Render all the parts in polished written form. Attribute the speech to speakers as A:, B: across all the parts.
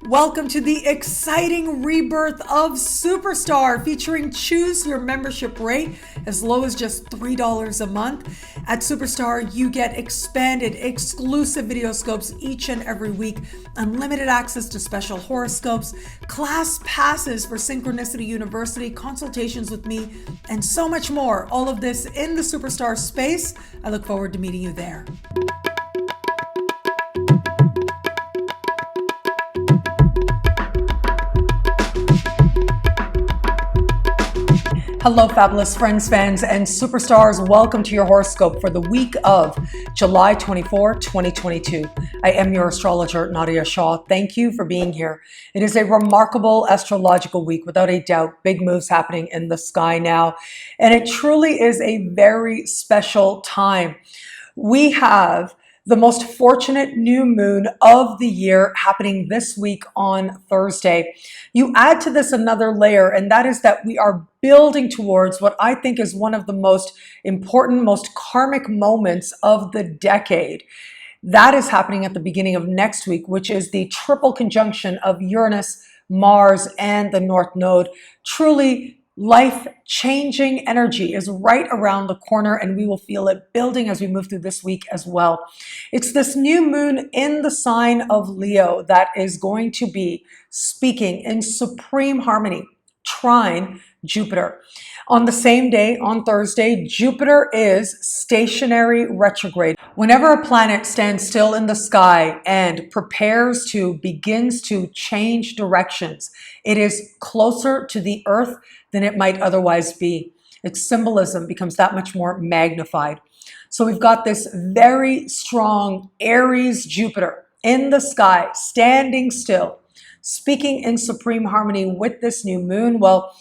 A: Welcome to the exciting rebirth of Superstar, featuring choose your membership rate as low as just $3 a month. At Superstar, you get expanded, exclusive video scopes each and every week, unlimited access to special horoscopes, class passes for Synchronicity University, consultations with me, and so much more. All of this in the Superstar space. I look forward to meeting you there. Hello, fabulous friends, fans, and superstars. Welcome to your horoscope for the week of July 24, 2022. I am your astrologer, Nadiya Shah. Thank you for being here. It is a remarkable astrological week, without a doubt. Big moves happening in the sky now, and it truly is a very special time. We have the most fortunate new moon of the year happening this week on Thursday. You add to this another layer, and that is that we are building towards what I think is one of the most important, most karmic moments of the decade. That is happening at the beginning of next week, which is the triple conjunction of Uranus, Mars, and the North Node. Truly life-changing energy is right around the corner, and we will feel it building as we move through this week as well. It's this new moon in the sign of Leo that is going to be speaking in supreme harmony, trine Jupiter. On the same day, on Thursday, Jupiter is stationary retrograde. Whenever a planet stands still in the sky and begins to change directions, it is closer to the Earth than it might otherwise be. Its symbolism becomes that much more magnified. So we've got this very strong Aries Jupiter in the sky, standing still, speaking in supreme harmony with this new moon. Well,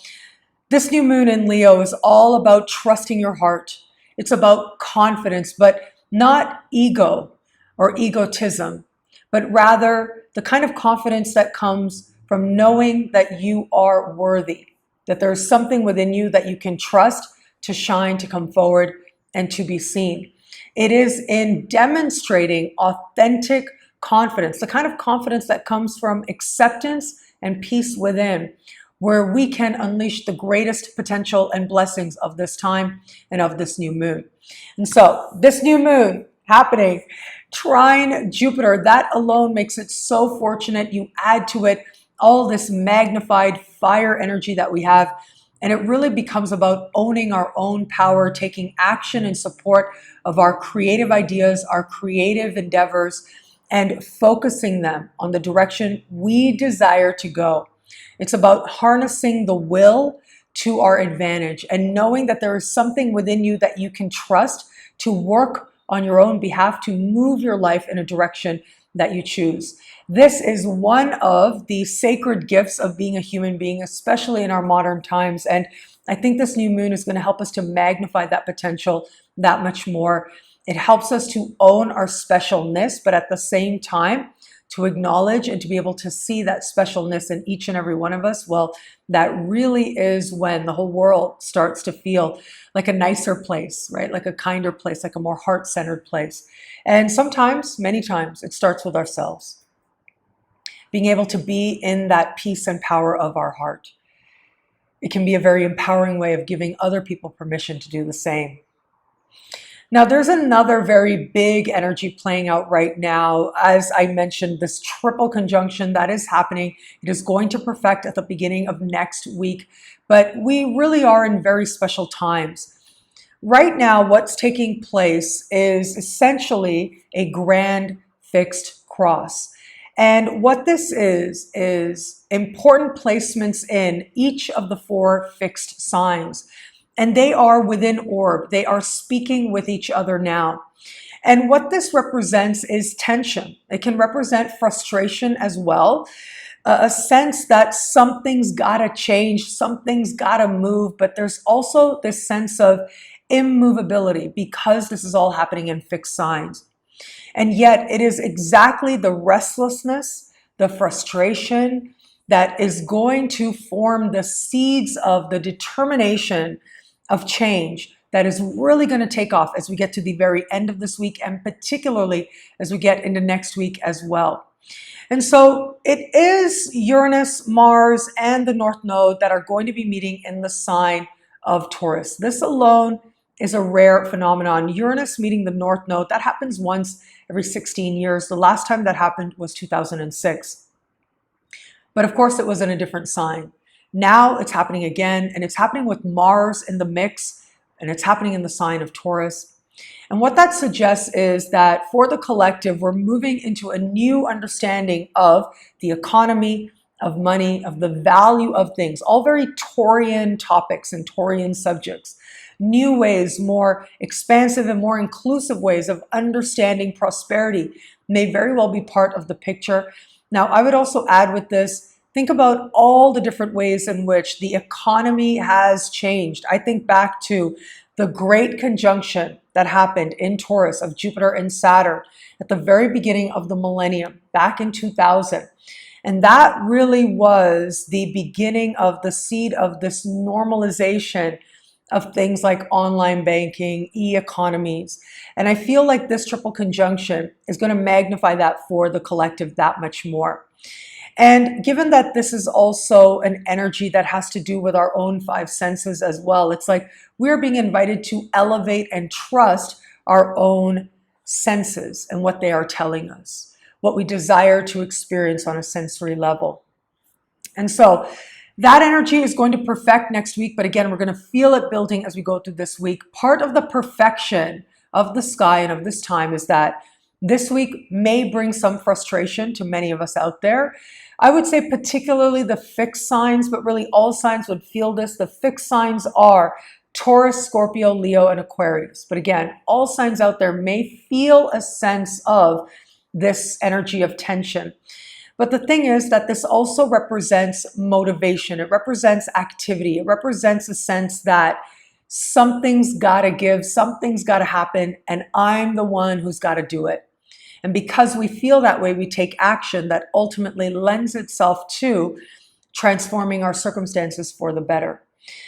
A: this new moon in Leo is all about trusting your heart. It's about confidence, but not ego or egotism, but rather the kind of confidence that comes from knowing that you are worthy, that there's something within you that you can trust to shine, to come forward, and to be seen. It is in demonstrating authentic confidence, the kind of confidence that comes from acceptance and peace within, where we can unleash the greatest potential and blessings of this time and of this new moon. And so this new moon happening, trine Jupiter, that alone makes it so fortunate. You add to it all this magnified fire energy that we have, and it really becomes about owning our own power, taking action in support of our creative ideas, our creative endeavors, and focusing them on the direction we desire to go. It's about harnessing the will to our advantage and knowing that there is something within you that you can trust to work on your own behalf, to move your life in a direction that you choose. This is one of the sacred gifts of being a human being, especially in our modern times. And I think this new moon is going to help us to magnify that potential that much more. It helps us to own our specialness, but at the same time, to acknowledge and to be able to see that specialness in each and every one of us. Well, that really is when the whole world starts to feel like a nicer place, right? Like a kinder place, like a more heart-centered place. And sometimes, many times, it starts with ourselves. Being able to be in that peace and power of our heart. It can be a very empowering way of giving other people permission to do the same. Now, there's another very big energy playing out right now. As I mentioned, this triple conjunction that is happening, it is going to perfect at the beginning of next week, but we really are in very special times. Right now, what's taking place is essentially a grand fixed cross. And what this is important placements in each of the four fixed signs. And they are within orb. They are speaking with each other now. And what this represents is tension. It can represent frustration as well. A sense that something's gotta change, something's gotta move, but there's also this sense of immovability because this is all happening in fixed signs. And yet it is exactly the restlessness, the frustration that is going to form the seeds of the determination of change that is really going to take off as we get to the very end of this week, and particularly as we get into next week as well. And so it is Uranus, Mars, and the North Node that are going to be meeting in the sign of Taurus. This alone is a rare phenomenon. Uranus meeting the North Node, that happens once every 16 years. The last time that happened was 2006. But of course, it was in a different sign. Now it's happening again, and it's happening with Mars in the mix, and it's happening in the sign of Taurus. And what that suggests is that for the collective, we're moving into a new understanding of the economy, of money, of the value of things, all very Taurian topics and Taurian subjects. New ways, more expansive and more inclusive ways of understanding prosperity may very well be part of the picture. Now, I would also add with this, think about all the different ways in which the economy has changed. I think back to the great conjunction that happened in Taurus of Jupiter and Saturn at the very beginning of the millennium, back in 2000. And that really was the beginning of the seed of this normalization of things like online banking, e-economies. And I feel like this triple conjunction is going to magnify that for the collective that much more. And given that this is also an energy that has to do with our own five senses as well, it's like we're being invited to elevate and trust our own senses and what they are telling us, what we desire to experience on a sensory level. And so that energy is going to perfect next week, but again, we're going to feel it building as we go through this week. Part of the perfection of the sky and of this time is that this week may bring some frustration to many of us out there. I would say particularly the fixed signs, but really all signs would feel this. The fixed signs are Taurus, Scorpio, Leo, and Aquarius. But again, all signs out there may feel a sense of this energy of tension. But the thing is that this also represents motivation. It represents activity. It represents a sense that something's got to give, something's got to happen, and I'm the one who's got to do it. And because we feel that way, we take action that ultimately lends itself to transforming our circumstances for the better.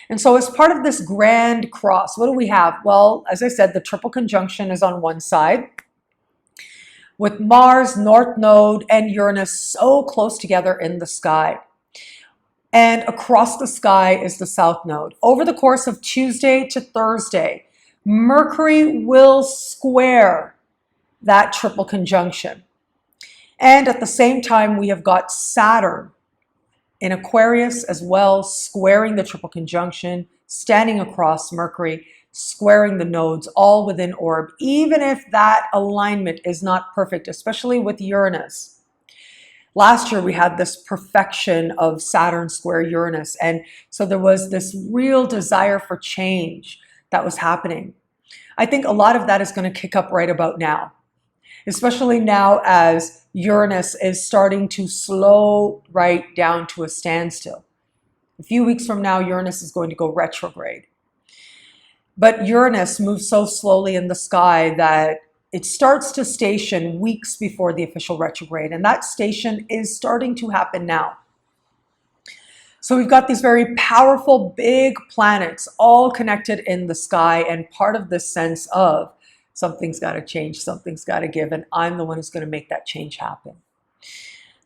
A: And so as part of this grand cross, what do we have? Well, as I said, the triple conjunction is on one side, with Mars, North Node, and Uranus so close together in the sky. And across the sky is the South Node. Over the course of Tuesday to Thursday, Mercury will square that triple conjunction. And at the same time, we have got Saturn in Aquarius as well, squaring the triple conjunction, standing across Mercury, squaring the nodes, all within orb, even if that alignment is not perfect, especially with Uranus. Last year, we had this perfection of Saturn square Uranus. And so there was this real desire for change that was happening. I think a lot of that is going to kick up right about now, especially now as Uranus is starting to slow right down to a standstill. A few weeks from now, Uranus is going to go retrograde. But Uranus moves so slowly in the sky that it starts to station weeks before the official retrograde, and that station is starting to happen now. So we've got these very powerful, big planets all connected in the sky, and part of this sense of something's got to change, something's got to give, and I'm the one who's going to make that change happen.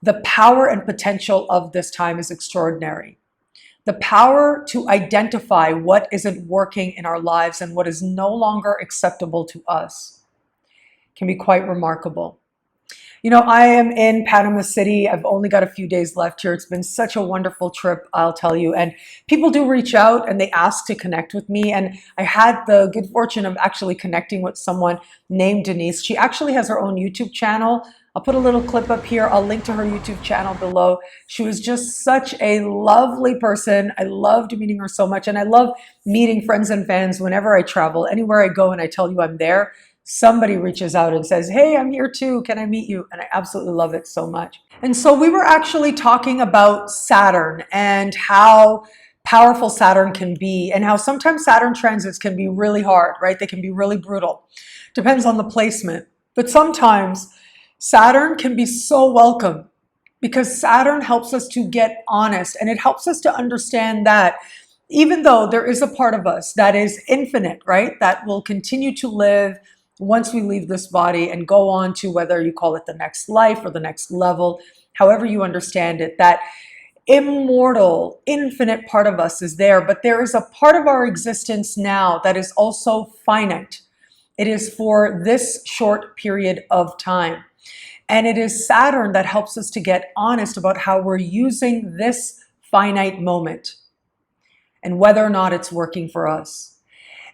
A: The power and potential of this time is extraordinary. The power to identify what isn't working in our lives and what is no longer acceptable to us can be quite remarkable. You know, I am in Panama City. I've only got a few days left here. It's been such a wonderful trip, I'll tell you. And people do reach out and they ask to connect with me. And I had the good fortune of actually connecting with someone named Denise. She actually has her own YouTube channel. I'll put a little clip up here. I'll link to her YouTube channel below. She was just such a lovely person. I loved meeting her so much. And I love meeting friends and fans whenever I travel. Anywhere I go and I tell you I'm there, somebody reaches out and says, hey, I'm here too. Can I meet you? And I absolutely love it so much. And so we were actually talking about Saturn and how powerful Saturn can be and how sometimes Saturn transits can be really hard, right? They can be really brutal. Depends on the placement. But sometimes Saturn can be so welcome because Saturn helps us to get honest, and it helps us to understand that even though there is a part of us that is infinite, right, that will continue to live once we leave this body and go on to whether you call it the next life or the next level, however you understand it, that immortal, infinite part of us is there, but there is a part of our existence now that is also finite. It is for this short period of time. And it is Saturn that helps us to get honest about how we're using this finite moment and whether or not it's working for us.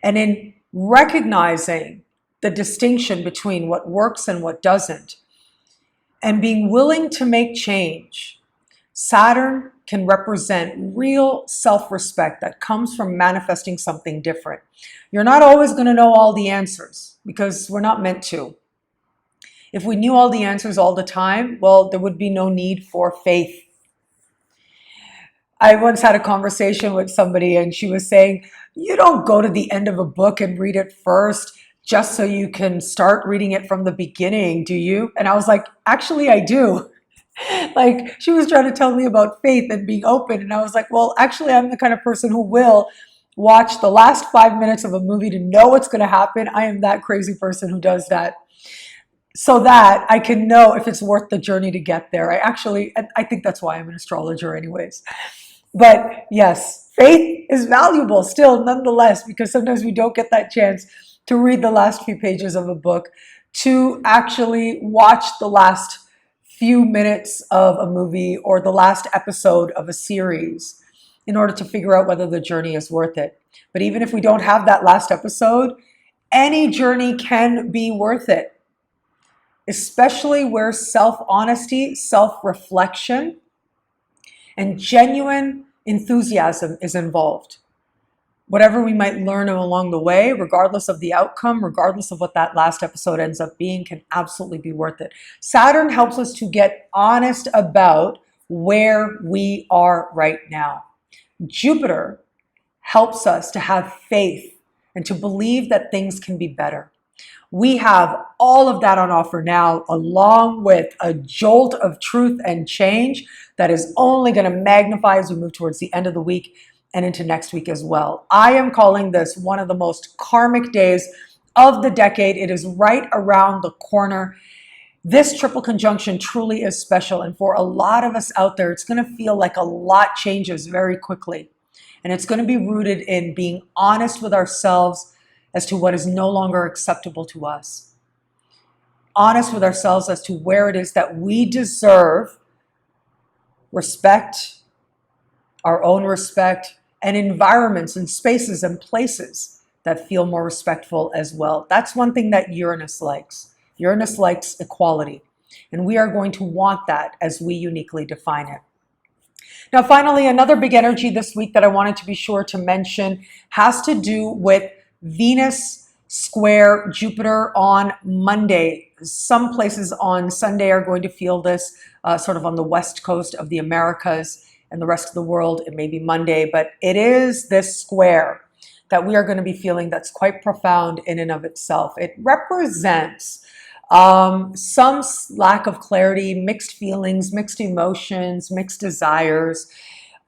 A: And in recognizing the distinction between what works and what doesn't, and being willing to make change, Saturn can represent real self-respect that comes from manifesting something different. You're not always going to know all the answers because we're not meant to. If we knew all the answers all the time, well, there would be no need for faith. I once had a conversation with somebody and she was saying, you don't go to the end of a book and read it first just so you can start reading it from the beginning, do you? And I was like, actually, I do. Like, she was trying to tell me about faith and being open. And I was like, well, actually, I'm the kind of person who will watch the last 5 minutes of a movie to know what's going to happen. I am that crazy person who does that, so that I can know if it's worth the journey to get there. I think that's why I'm an astrologer anyways. But yes, faith is valuable still nonetheless, because sometimes we don't get that chance to read the last few pages of a book, to actually watch the last few minutes of a movie or the last episode of a series in order to figure out whether the journey is worth it. But even if we don't have that last episode, any journey can be worth it, especially where self-honesty, self-reflection, and genuine enthusiasm is involved. Whatever we might learn along the way, regardless of the outcome, regardless of what that last episode ends up being, can absolutely be worth it. Saturn helps us to get honest about where we are right now. Jupiter helps us to have faith and to believe that things can be better. We have all of that on offer now, along with a jolt of truth and change that is only going to magnify as we move towards the end of the week and into next week as well. I am calling this one of the most karmic days of the decade. It is right around the corner. This triple conjunction truly is special. And for a lot of us out there, it's going to feel like a lot changes very quickly. And it's going to be rooted in being honest with ourselves as to what is no longer acceptable to us. Honest with ourselves as to where it is that we deserve respect, our own respect, and environments and spaces and places that feel more respectful as well. That's one thing that Uranus likes. Uranus likes equality, and we are going to want that as we uniquely define it. Now, finally, another big energy this week that I wanted to be sure to mention has to do with Venus square Jupiter on Monday. Some places on Sunday are going to feel this sort of on the west coast of the Americas, and the rest of the world, it may be Monday, but it is this square that we are going to be feeling that's quite profound in and of itself. It represents some lack of clarity, mixed feelings, mixed emotions, mixed desires.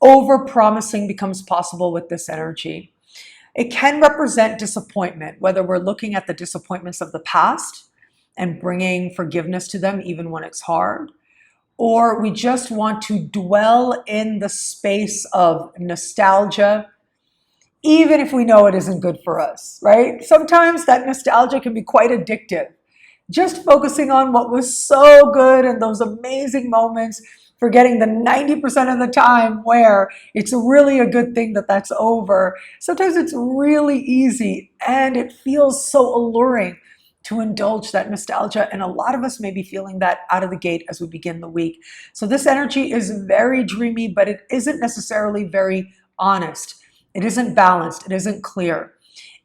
A: Over-promising becomes possible with this energy. It can represent disappointment, whether we're looking at the disappointments of the past and bringing forgiveness to them even when it's hard, or we just want to dwell in the space of nostalgia, even if we know it isn't good for us, right? Sometimes that nostalgia can be quite addictive. Just focusing on what was so good and those amazing moments, forgetting the 90% of the time where it's really a good thing that that's over. Sometimes it's really easy and it feels so alluring to indulge that nostalgia. And a lot of us may be feeling that out of the gate as we begin the week. So this energy is very dreamy, but it isn't necessarily very honest. It isn't balanced. It isn't clear.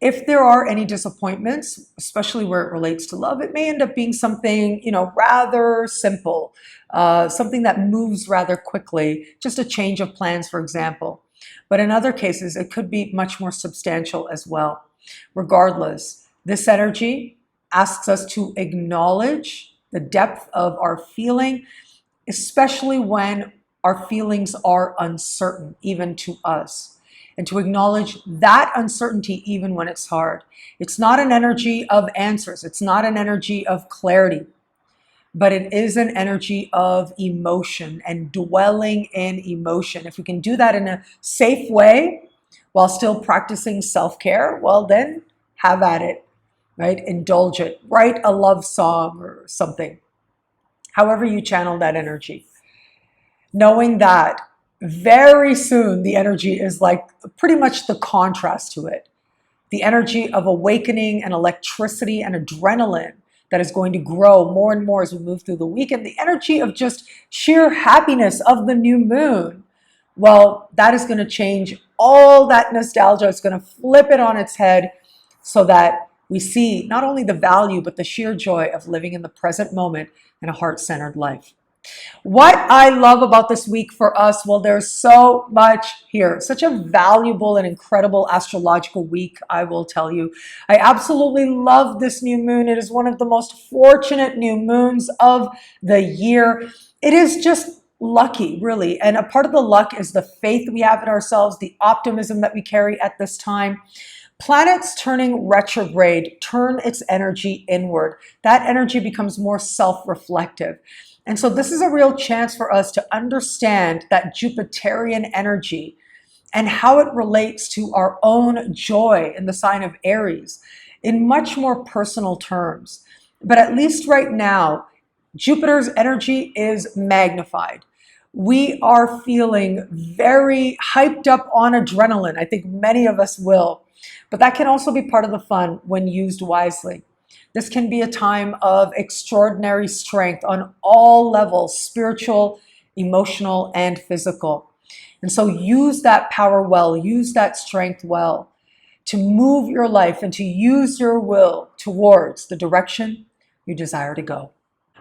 A: If there are any disappointments, especially where it relates to love, it may end up being something, rather simple, something that moves rather quickly, just a change of plans, for example. But in other cases, it could be much more substantial as well. Regardless, this energy asks us to acknowledge the depth of our feeling, especially when our feelings are uncertain, even to us. and to acknowledge that uncertainty even when it's hard. It's not an energy of answers. It's not an energy of clarity, but it is an energy of emotion and dwelling in emotion. If we can do that in a safe way while still practicing self-care, well, then have at it, right? Indulge it. Write a love song or something. However you channel that energy. Knowing that very soon the energy is like pretty much the contrast to it. The energy of awakening and electricity and adrenaline that is going to grow more and more as we move through the week. And the energy of just sheer happiness of the new moon. Well, that is going to change all that nostalgia. It's going to flip it on its head so that we see not only the value, but the sheer joy of living in the present moment in a heart-centered life. What I love about this week for us, well, there's so much here. Such a valuable and incredible astrological week, I will tell you. I absolutely love this new moon. It is one of the most fortunate new moons of the year. It is just lucky, really. And a part of the luck is the faith we have in ourselves, the optimism that we carry at this time. Planets turning retrograde turn its energy inward. That energy becomes more self-reflective. And so this is a real chance for us to understand that Jupiterian energy and how it relates to our own joy in the sign of Aries in much more personal terms. But at least right now, Jupiter's energy is magnified. We are feeling very hyped up on adrenaline. I think many of us will. But that can also be part of the fun when used wisely. This can be a time of extraordinary strength on all levels, spiritual, emotional, and physical. And so use that power well, use that strength well to move your life and to use your will towards the direction you desire to go.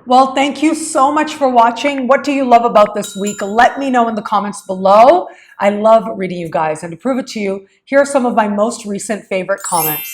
A: Well, thank you so much for watching. What do you love about this week? Let me know in the comments below. I love reading you guys, and to prove it to you, here are some of my most recent favorite comments.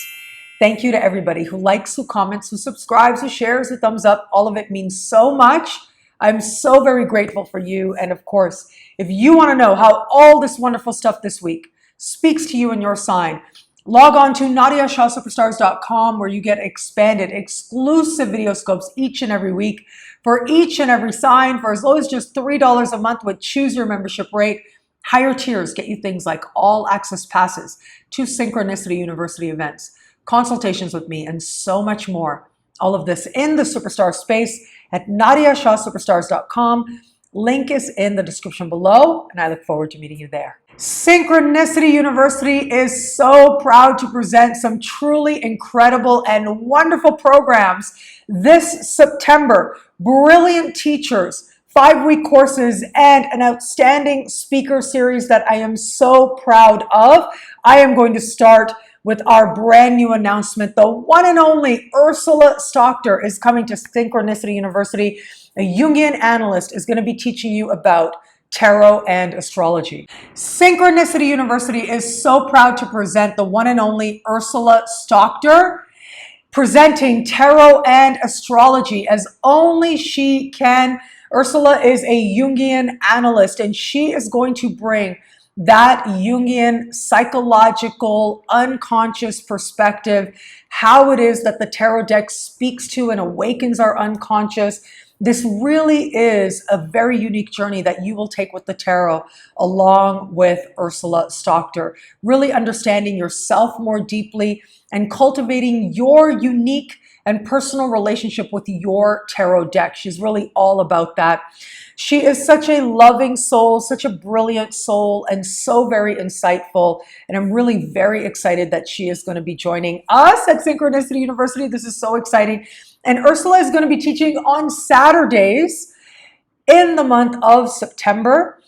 A: Thank you to everybody who likes, who comments, who subscribes, who shares, who thumbs up. All of it means so much. I'm so very grateful for you. And of course, if you want to know how all this wonderful stuff this week speaks to you and your sign, log on to NadiyaShahSuperstars.com, where you get expanded, exclusive video scopes each and every week for each and every sign for as low as just $3 a month with choose your membership rate. Higher tiers get you things like all access passes to Synchronicity University events, consultations with me, and so much more. All of this in the Superstar space at NadiyaShahSuperstars.com. Link is in the description below, and I look forward to meeting you there. Synchronicity University is so proud to present some truly incredible and wonderful programs this September. Brilliant teachers, 5-week courses, and an outstanding speaker series that I am so proud of. I am going to start with our brand new announcement. The one and only Ursula Stockder is coming to Synchronicity University. A Jungian analyst is going to be teaching you about tarot and astrology. Synchronicity University is so proud to present the one and only Ursula Stockder, presenting tarot and astrology as only she can. Ursula is a Jungian analyst, and she is going to bring that Jungian psychological, unconscious perspective, how it is that the tarot deck speaks to and awakens our unconscious. This really is a very unique journey that you will take with the tarot along with Ursula Stockder, really understanding yourself more deeply and cultivating your unique and personal relationship with your tarot deck. She's really all about that. She is such a loving soul, such a brilliant soul, and so very insightful. And I'm really very excited that she is going to be joining us at Synchronicity University. This is so exciting. And Ursula is going to be teaching on Saturdays in the month of September.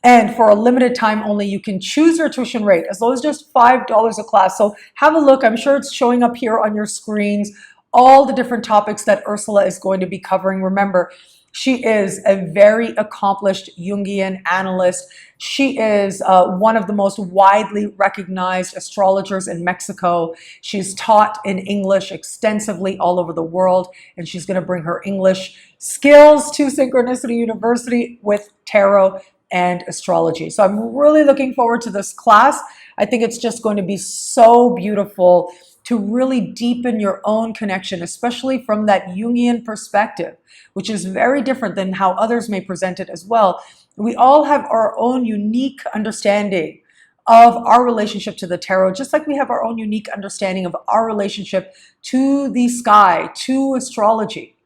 A: And for a limited time only, you can choose your tuition rate as low as just $5 a class. So have a look. I'm sure it's showing up here on your screens, all the different topics that Ursula is going to be covering. Remember, she is a very accomplished Jungian analyst. She is one of the most widely recognized astrologers in Mexico. She's taught in English extensively all over the world, and she's going to bring her English skills to Synchronicity University with tarot and astrology. So I'm really looking forward to this class. I think it's just going to be so beautiful to really deepen your own connection, especially from that Jungian perspective, which is very different than how others may present it as well. We all have our own unique understanding of our relationship to the tarot, just like we have our own unique understanding of our relationship to the sky, to astrology.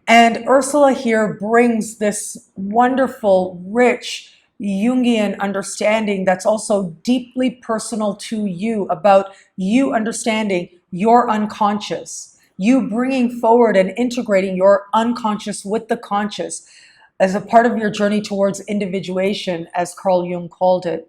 A: And Ursula here brings this wonderful, rich, Jungian understanding that's also deeply personal to you, about you understanding your unconscious, you bringing forward and integrating your unconscious with the conscious as a part of your journey towards individuation, as Carl Jung called it,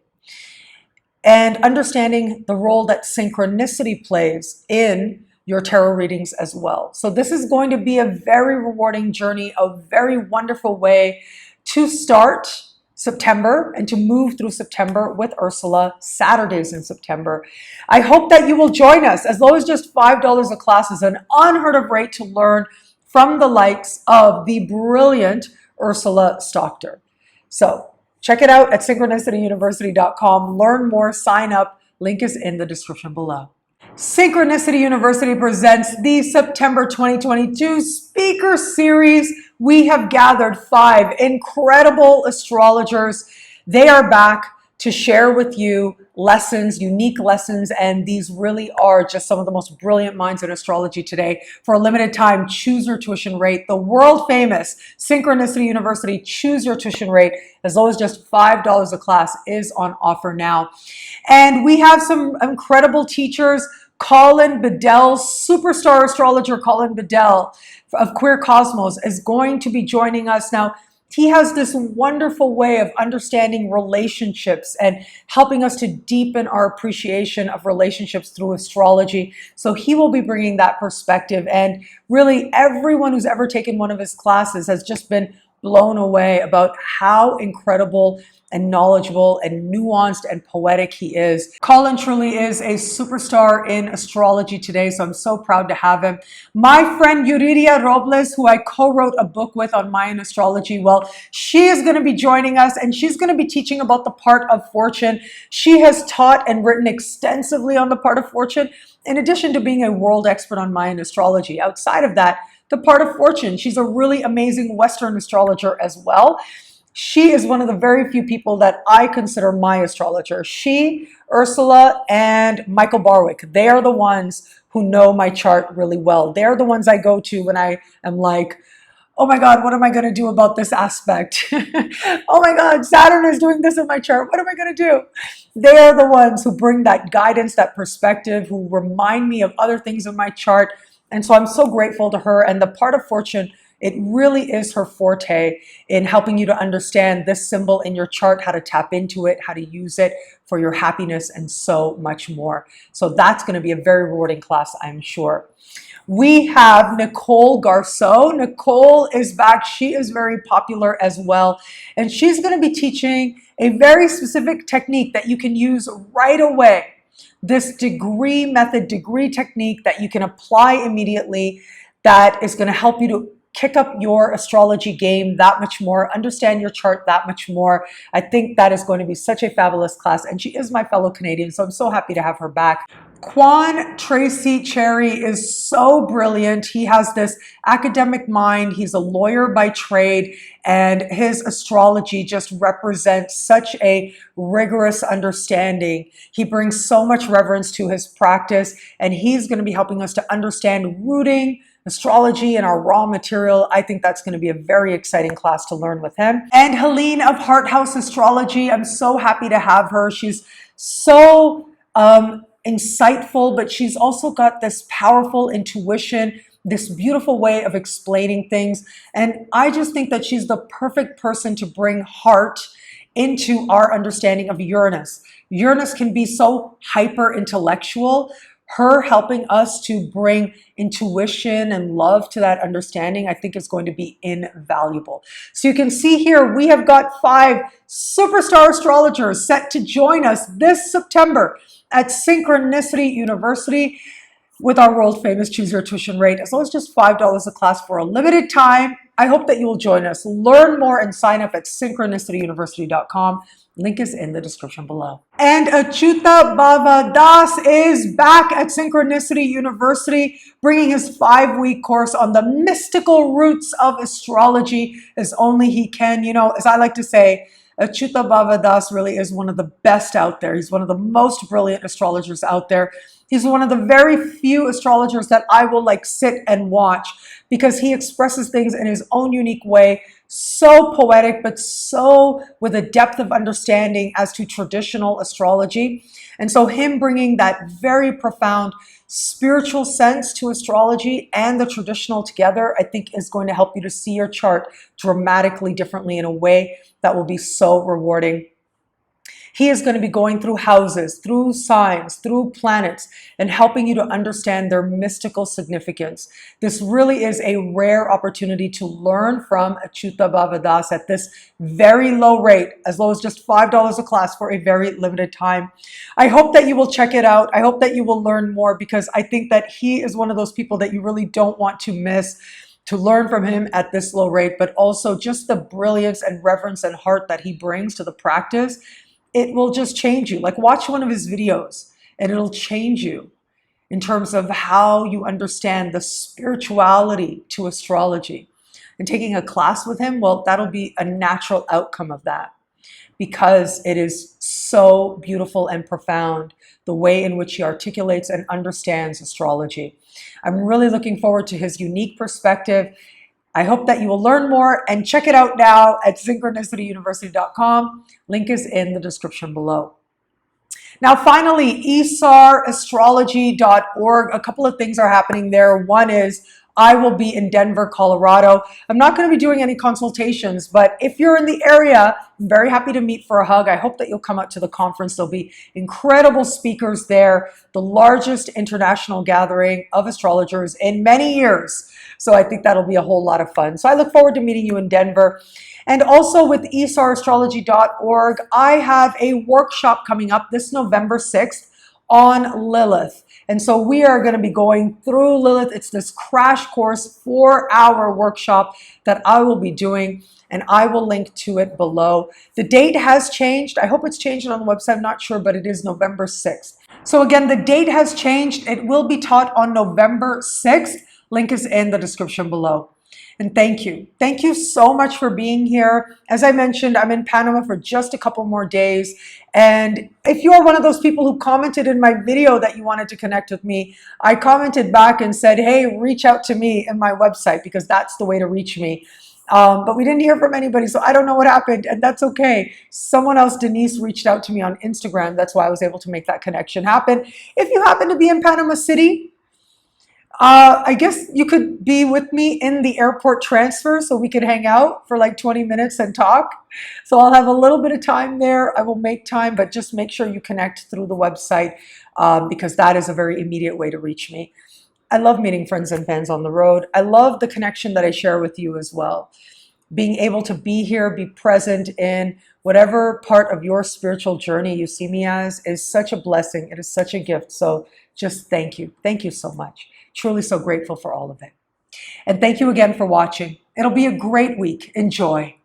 A: and understanding the role that synchronicity plays in your tarot readings as well. So this is going to be a very rewarding journey, a very wonderful way to start September and to move through September with Ursula, Saturdays in September. I hope that you will join us. As low as just $5 a class is an unheard of rate to learn from the likes of the brilliant Ursula Stockder. So check it out at synchronicityuniversity.com. Learn more, sign up. Link is in the description below. Synchronicity University presents the September 2022 speaker series. We have gathered 5 incredible astrologers. They are back to share with you lessons, unique lessons, and these really are just some of the most brilliant minds in astrology today. For a limited time, choose your tuition rate. The world famous Synchronicity University Choose Your Tuition Rate, as low as just $5 a class, is on offer now. And we have some incredible teachers. Colin Bedell, superstar astrologer Colin Bedell of Queer Cosmos, is going to be joining us now. He has this wonderful way of understanding relationships and helping us to deepen our appreciation of relationships through astrology. So he will be bringing that perspective. And really, everyone who's ever taken one of his classes has just been blown away about how incredible and knowledgeable and nuanced and poetic he is. Colin truly is a superstar in astrology today, so I'm so proud to have him. My friend Yuridia Robles, who I co-wrote a book with on Mayan astrology, well, she is going to be joining us, and she's going to be teaching about the part of fortune. She has taught and written extensively on the part of fortune, in addition to being a world expert on Mayan astrology. Outside of that, the part of fortune, she's a really amazing Western astrologer as well. She is one of the very few people that I consider my astrologer. She, Ursula, and Michael Barwick, they are the ones who know my chart really well. They're the ones I go to when I am like, oh my God, what am I going to do about this aspect? Oh my God, Saturn is doing this in my chart. What am I going to do? They are the ones who bring that guidance, that perspective, who remind me of other things in my chart. And so I'm so grateful to her. And the part of fortune, it really is her forte in helping you to understand this symbol in your chart, how to tap into it, how to use it for your happiness, and so much more. So that's going to be a very rewarding class, I'm sure. We have Nicole Garceau. Nicole is back. She is very popular as well. And she's going to be teaching a very specific technique that you can use right away. This degree method, degree technique that you can apply immediately, that is going to help you to kick up your astrology game that much more, understand your chart that much more. I think that is going to be such a fabulous class, and she is my fellow Canadian, so I'm so happy to have her back. Quan Tracy Cherry is so brilliant. He has this academic mind. He's a lawyer by trade, and his astrology just represents such a rigorous understanding. He brings so much reverence to his practice, and he's going to be helping us to understand rooting, astrology, and our raw material. I think that's going to be a very exciting class to learn with him. And Helene of Heart House Astrology, I'm so happy to have her. She's so insightful, but she's also got this powerful intuition, this beautiful way of explaining things. And I just think that she's the perfect person to bring heart into our understanding of Uranus. Uranus can be so hyper intellectual. Her helping us to bring intuition and love to that understanding, I think is going to be invaluable. So you can see here, we have got 5 superstar astrologers set to join us this September at Synchronicity University with our world famous Choose Your Tuition Rate, as low as just $5 a class for a limited time. I hope that you will join us. Learn more and sign up at synchronicityuniversity.com. Link is in the description below. And Achyuta Bhava Das is back at Synchronicity University, bringing his 5-week course on the mystical roots of astrology as only he can. You know, as I like to say, Achyuta Bhava Das really is one of the best out there. He's one of the most brilliant astrologers out there. He's one of the very few astrologers that I will sit and watch because he expresses things in his own unique way, so poetic, but so with a depth of understanding as to traditional astrology. And so him bringing that very profound spiritual sense to astrology and the traditional together, I think is going to help you to see your chart dramatically differently in a way that will be so rewarding. He is going to be going through houses, through signs, through planets, and helping you to understand their mystical significance. This really is a rare opportunity to learn from Achyuta Bhava Das at this very low rate, as low as just $5 a class for a very limited time. I hope that you will check it out. I hope that you will learn more, because I think that he is one of those people that you really don't want to miss, to learn from him at this low rate, but also just the brilliance and reverence and heart that he brings to the practice. It will just change you. Watch one of his videos and it'll change you in terms of how you understand the spirituality to astrology. And taking a class with him, well, that'll be a natural outcome of that, because it is so beautiful and profound, the way in which he articulates and understands astrology. I'm really looking forward to his unique perspective. I hope that you will learn more, and check it out now at synchronicityuniversity.com. Link is in the description below. Now, finally, esarastrology.org. A couple of things are happening there. One is I will be in Denver, Colorado. I'm not going to be doing any consultations, but if you're in the area, I'm very happy to meet for a hug. I hope that you'll come out to the conference. There'll be incredible speakers there, the largest international gathering of astrologers in many years. So I think that'll be a whole lot of fun. So I look forward to meeting you in Denver. And also with esarastrology.org, I have a workshop coming up this November 6th on Lilith. And so we are going to be going through Lilith. It's this crash course 4-hour workshop that I will be doing, and I will link to it below. The date has changed. I hope it's changed on the website. I'm not sure, but it is November 6th. So again, the date has changed. It will be taught on November 6th. Link is in the description below. And thank you. Thank you so much for being here. As I mentioned, I'm in Panama for just a couple more days. And if you're one of those people who commented in my video that you wanted to connect with me, I commented back and said, hey, reach out to me in my website, because that's the way to reach me. But we didn't hear from anybody, so I don't know what happened, and that's okay. Someone else, Denise, reached out to me on Instagram. That's why I was able to make that connection happen. If you happen to be in Panama City, I guess you could be with me in the airport transfer so we could hang out for 20 minutes and talk. So I'll have a little bit of time there. I will make time, but just make sure you connect through the website, because that is a very immediate way to reach me. I love meeting friends and fans on the road. I love the connection that I share with you as well. Being able to be here, be present in whatever part of your spiritual journey you see me as is such a blessing. It is such a gift. So just thank you. Thank you so much. Truly so grateful for all of it. And thank you again for watching. It'll be a great week. Enjoy.